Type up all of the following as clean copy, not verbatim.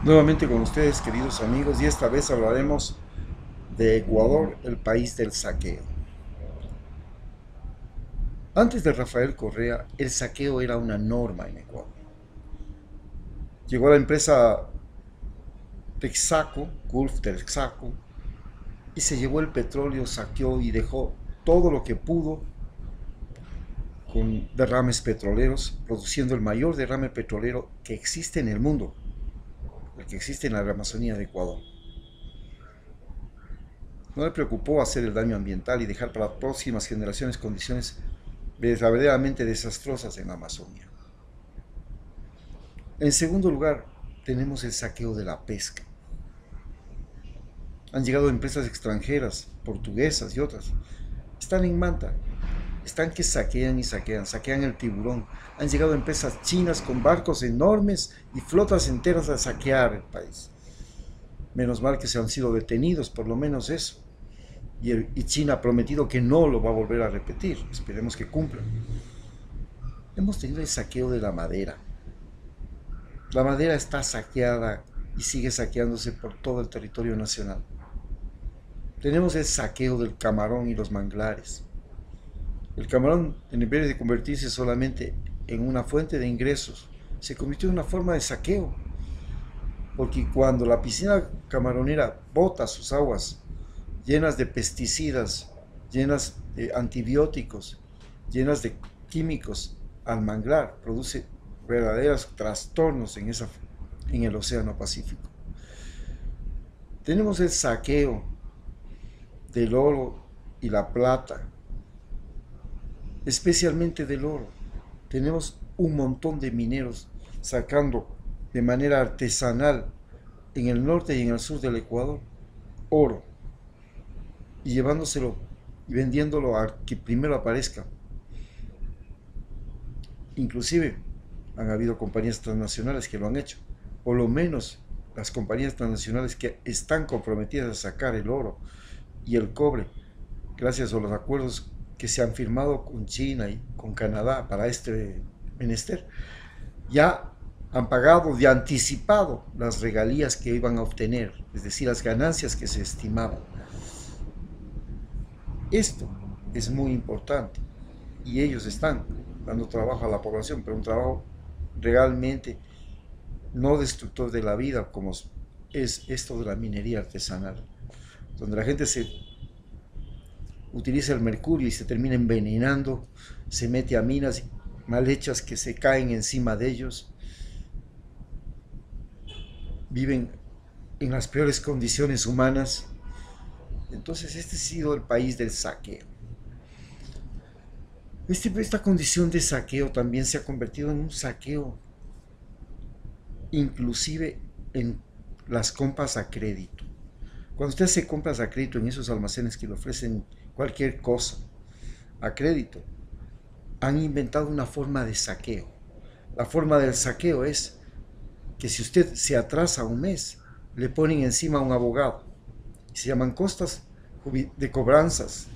Nuevamente con ustedes, queridos amigos, y esta vez hablaremos de Ecuador, el país del saqueo. Antes de Rafael Correa, el saqueo era una norma en Ecuador. Llegó la empresa Texaco, Gulf Texaco, y se llevó el petróleo, saqueó y dejó todo lo que pudo con derrames petroleros, produciendo el mayor derrame petrolero que existe en el mundo, el que existe en la Amazonía de Ecuador. No le preocupó hacer el daño ambiental y dejar para las próximas generaciones condiciones verdaderamente desastrosas en la Amazonía. En segundo lugar, tenemos el saqueo de la pesca. Han llegado empresas extranjeras, portuguesas y otras. Están en Manta. Están que saquean y saquean, saquean el tiburón. Han llegado empresas chinas con barcos enormes y flotas enteras a saquear el país. Menos mal que se han sido detenidos, por lo menos eso. Y China ha prometido que no lo va a volver a repetir. Esperemos que cumplan. Hemos tenido el saqueo de la madera. La madera está saqueada y sigue saqueándose por todo el territorio nacional. Tenemos el saqueo del camarón y los manglares. El camarón, en vez de convertirse solamente en una fuente de ingresos, se convirtió en una forma de saqueo. Porque cuando la piscina camaronera bota sus aguas llenas de pesticidas, llenas de antibióticos, llenas de químicos al manglar, produce verdaderos trastornos en el Océano Pacífico. Tenemos el saqueo del oro y la plata, especialmente del oro. Tenemos un montón de mineros sacando de manera artesanal en el norte y en el sur del Ecuador oro y llevándoselo y vendiéndolo a que primero aparezca. Inclusive han habido compañías transnacionales que lo han hecho. Por lo menos las compañías transnacionales que están comprometidas a sacar el oro y el cobre, gracias a los acuerdos que se han firmado con China y con Canadá para este menester, ya han pagado de anticipado las regalías que iban a obtener, es decir, las ganancias que se estimaban. Esto es muy importante y ellos están dando trabajo a la población, pero un trabajo realmente no destructor de la vida como es esto de la minería artesanal, donde la gente se utiliza el mercurio y se termina envenenando, se mete a minas mal hechas que se caen encima de ellos, viven en las peores condiciones humanas. Entonces este ha sido el país del saqueo. Esta condición de saqueo también se ha convertido en un saqueo inclusive en las compras a crédito. Cuando usted hace compras a crédito en esos almacenes que le ofrecen cualquier cosa a crédito, han inventado una forma de saqueo. La forma del saqueo es que si usted se atrasa un mes, le ponen encima a un abogado. Se llaman costas de cobranzas.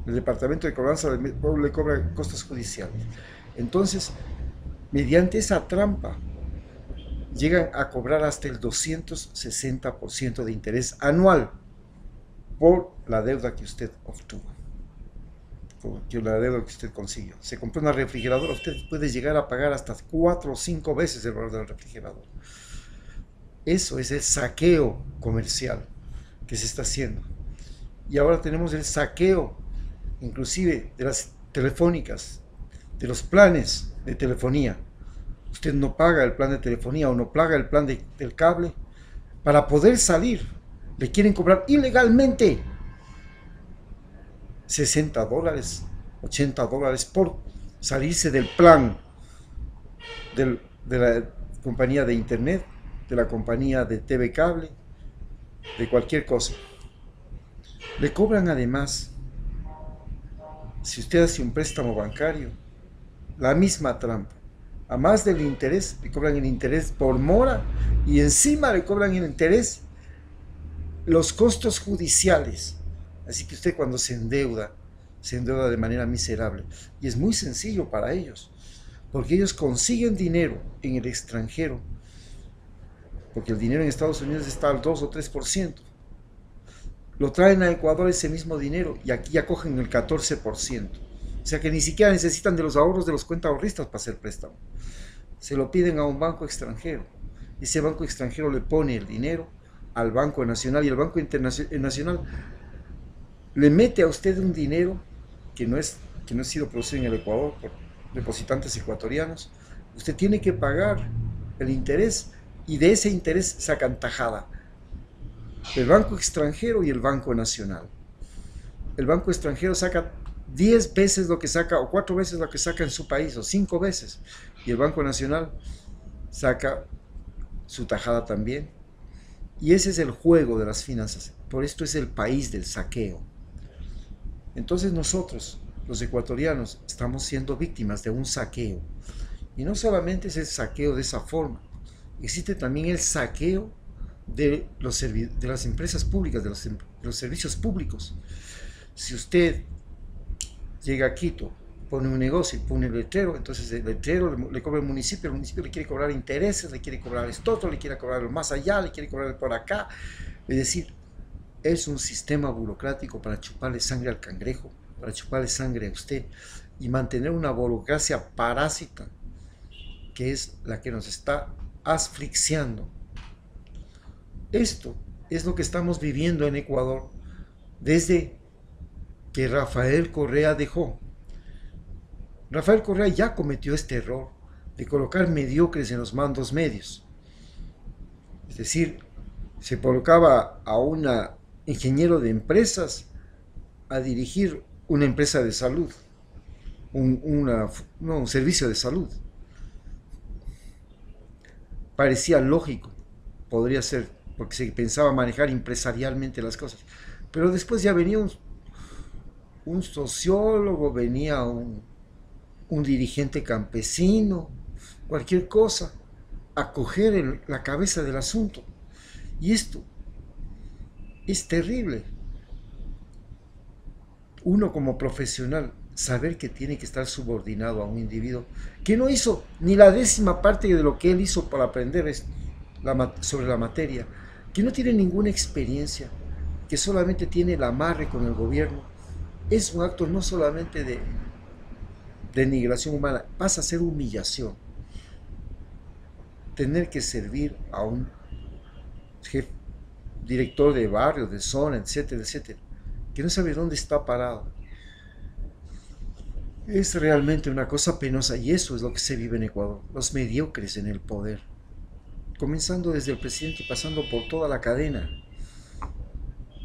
El departamento de cobranza le cobra costas judiciales. Entonces, mediante esa trampa, llegan a cobrar hasta el 260% de interés anual por la deuda que usted obtuvo, por la deuda que usted consiguió. Se compró una refrigeradora, usted puede llegar a pagar hasta 4 o 5 veces el valor del refrigerador. Eso es el saqueo comercial que se está haciendo. Y ahora tenemos el saqueo, inclusive de las telefónicas, de los planes de telefonía. Usted no paga el plan de telefonía o no paga el plan del cable. Para poder salir, le quieren cobrar ilegalmente $60, $80 por salirse del plan de la compañía de internet, de la compañía de TV cable, de cualquier cosa. Le cobran además, si usted hace un préstamo bancario, la misma trampa. A más del interés, le cobran el interés por mora y encima le cobran el interés los costos judiciales. Así que usted cuando se endeuda de manera miserable. Y es muy sencillo para ellos, porque ellos consiguen dinero en el extranjero, porque el dinero en Estados Unidos está al 2 o 3%. Lo traen a Ecuador ese mismo dinero y aquí ya cogen el 14%. O sea que ni siquiera necesitan de los ahorros de los cuentaahorristas para hacer préstamo. Se lo piden a un banco extranjero. Ese banco extranjero le pone el dinero al Banco Nacional y el Banco Nacional le mete a usted un dinero que no ha sido producido en el Ecuador por depositantes ecuatorianos. Usted tiene que pagar el interés y de ese interés sacan tajada el banco extranjero y el Banco Nacional. El banco extranjero saca 10 veces lo que saca, o 4 veces lo que saca en su país, o 5 veces. Y el Banco Nacional saca su tajada también. Y ese es el juego de las finanzas. Por esto es el país del saqueo. Entonces nosotros, los ecuatorianos, estamos siendo víctimas de un saqueo. Y no solamente es el saqueo de esa forma, existe también el saqueo de las empresas públicas, de los servicios públicos. Si usted llega a Quito, pone un negocio y pone el letrero, entonces el letrero le cobra el municipio le quiere cobrar intereses, le quiere cobrar esto otro, le quiere cobrar más allá, le quiere cobrar por acá. Es decir, es un sistema burocrático para chuparle sangre al cangrejo, para chuparle sangre a usted y mantener una burocracia parásita que es la que nos está asfixiando. Esto es lo que estamos viviendo en Ecuador desde que Rafael Correa dejó. Rafael Correa ya cometió este error de colocar mediocres en los mandos medios. Es decir, se colocaba a un ingeniero de empresas a dirigir una empresa de salud, un servicio de salud. Parecía lógico, podría ser, porque se pensaba manejar empresarialmente las cosas. Pero después ya venía un sociólogo, venía un dirigente campesino, cualquier cosa, a coger la cabeza del asunto. Y esto es terrible. Uno como profesional, saber que tiene que estar subordinado a un individuo que no hizo ni la 10ª parte de lo que él hizo para aprender sobre la materia, que no tiene ninguna experiencia, que solamente tiene el amarre con el gobierno, es un acto no solamente de denigración humana, pasa a ser humillación. Tener que servir a un jefe, director de barrio, de zona, etcétera, etcétera, que no sabe dónde está parado. Es realmente una cosa penosa y eso es lo que se vive en Ecuador, los mediocres en el poder, comenzando desde el presidente y pasando por toda la cadena,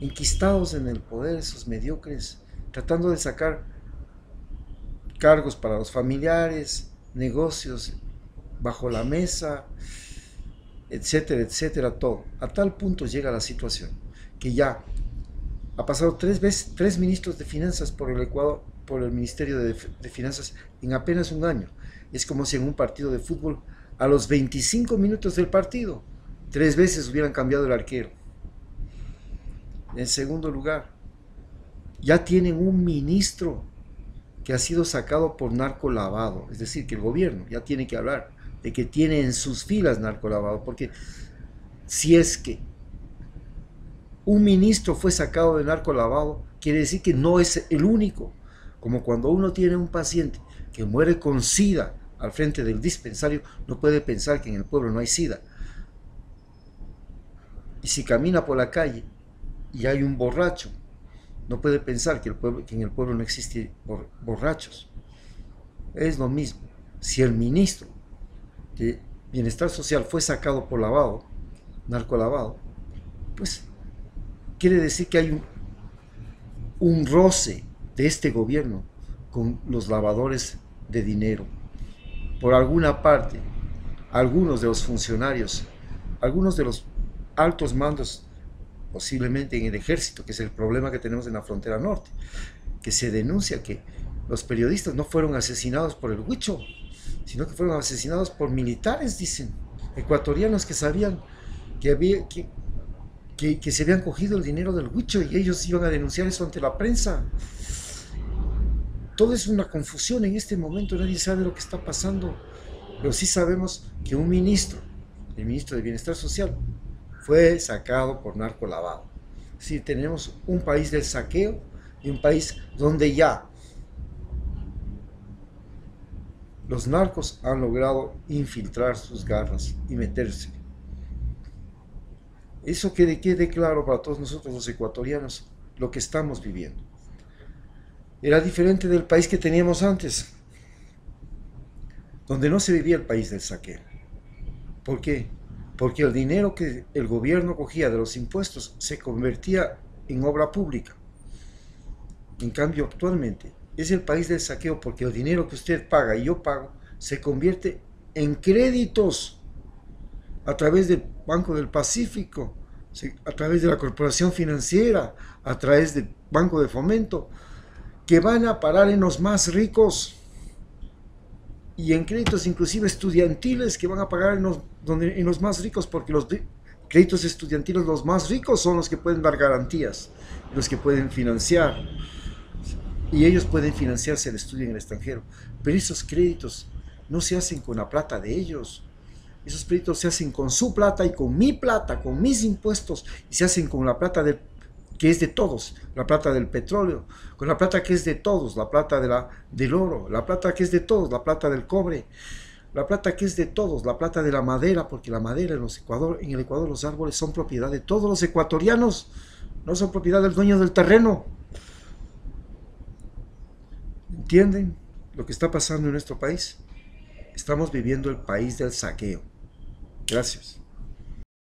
enquistados en el poder esos mediocres, tratando de sacar cargos para los familiares, negocios bajo la mesa, etcétera, etcétera, todo. A tal punto llega la situación que ya ha pasado 3 ministros de finanzas por el Ecuador, por el Ministerio de Finanzas en apenas un año. Es como si en un partido de fútbol, a los 25 minutos del partido, 3 veces hubieran cambiado el arquero. En segundo lugar, ya tienen un ministro que ha sido sacado por narcolavado, es decir, que el gobierno ya tiene que hablar de que tiene en sus filas narcolavado, porque si es que un ministro fue sacado de narcolavado, quiere decir que no es el único, como cuando uno tiene un paciente que muere con SIDA al frente del dispensario, no puede pensar que en el pueblo no hay SIDA. Y si camina por la calle y hay un borracho, no puede pensar que en el pueblo no existen borrachos. Es lo mismo. Si el ministro de Bienestar Social fue sacado por narcolavado, pues quiere decir que hay un roce de este gobierno con los lavadores de dinero. Por alguna parte, algunos de los funcionarios, algunos de los altos mandos, posiblemente en el ejército, que es el problema que tenemos en la frontera norte, que se denuncia que los periodistas no fueron asesinados por el Huicho, sino que fueron asesinados por militares, dicen, ecuatorianos que sabían que se habían cogido el dinero del Huicho y ellos iban a denunciar eso ante la prensa. Todo es una confusión en este momento, nadie sabe lo que está pasando, pero sí sabemos que un ministro el ministro de Bienestar Social, fue sacado por narcolavado. Es decir, tenemos un país del saqueo y un país donde ya los narcos han logrado infiltrar sus garras y meterse. Eso quede claro para todos nosotros los ecuatorianos, lo que estamos viviendo. Era diferente del país que teníamos antes, donde no se vivía el país del saqueo. ¿Por qué? Porque el dinero que el gobierno cogía de los impuestos se convertía en obra pública. En cambio, actualmente es el país del saqueo porque el dinero que usted paga y yo pago se convierte en créditos a través del Banco del Pacífico, a través de la Corporación Financiera, a través del Banco de Fomento, que van a parar en los más ricos y en créditos inclusive estudiantiles que van a pagar en los más ricos, porque los créditos estudiantiles, los más ricos son los que pueden dar garantías, los que pueden financiar, y ellos pueden financiarse el estudio en el extranjero. Pero esos créditos no se hacen con la plata de ellos. Esos créditos se hacen con su plata y con mi plata, con mis impuestos, y se hacen con la plata que es de todos, la plata del petróleo, con la plata que es de todos, la plata del oro, la plata que es de todos, la plata del cobre, la plata que es de todos, la plata de la madera, porque la madera en el Ecuador los árboles son propiedad de todos los ecuatorianos, no son propiedad del dueño del terreno. ¿Entienden lo que está pasando en nuestro país? Estamos viviendo el país del saqueo. Gracias.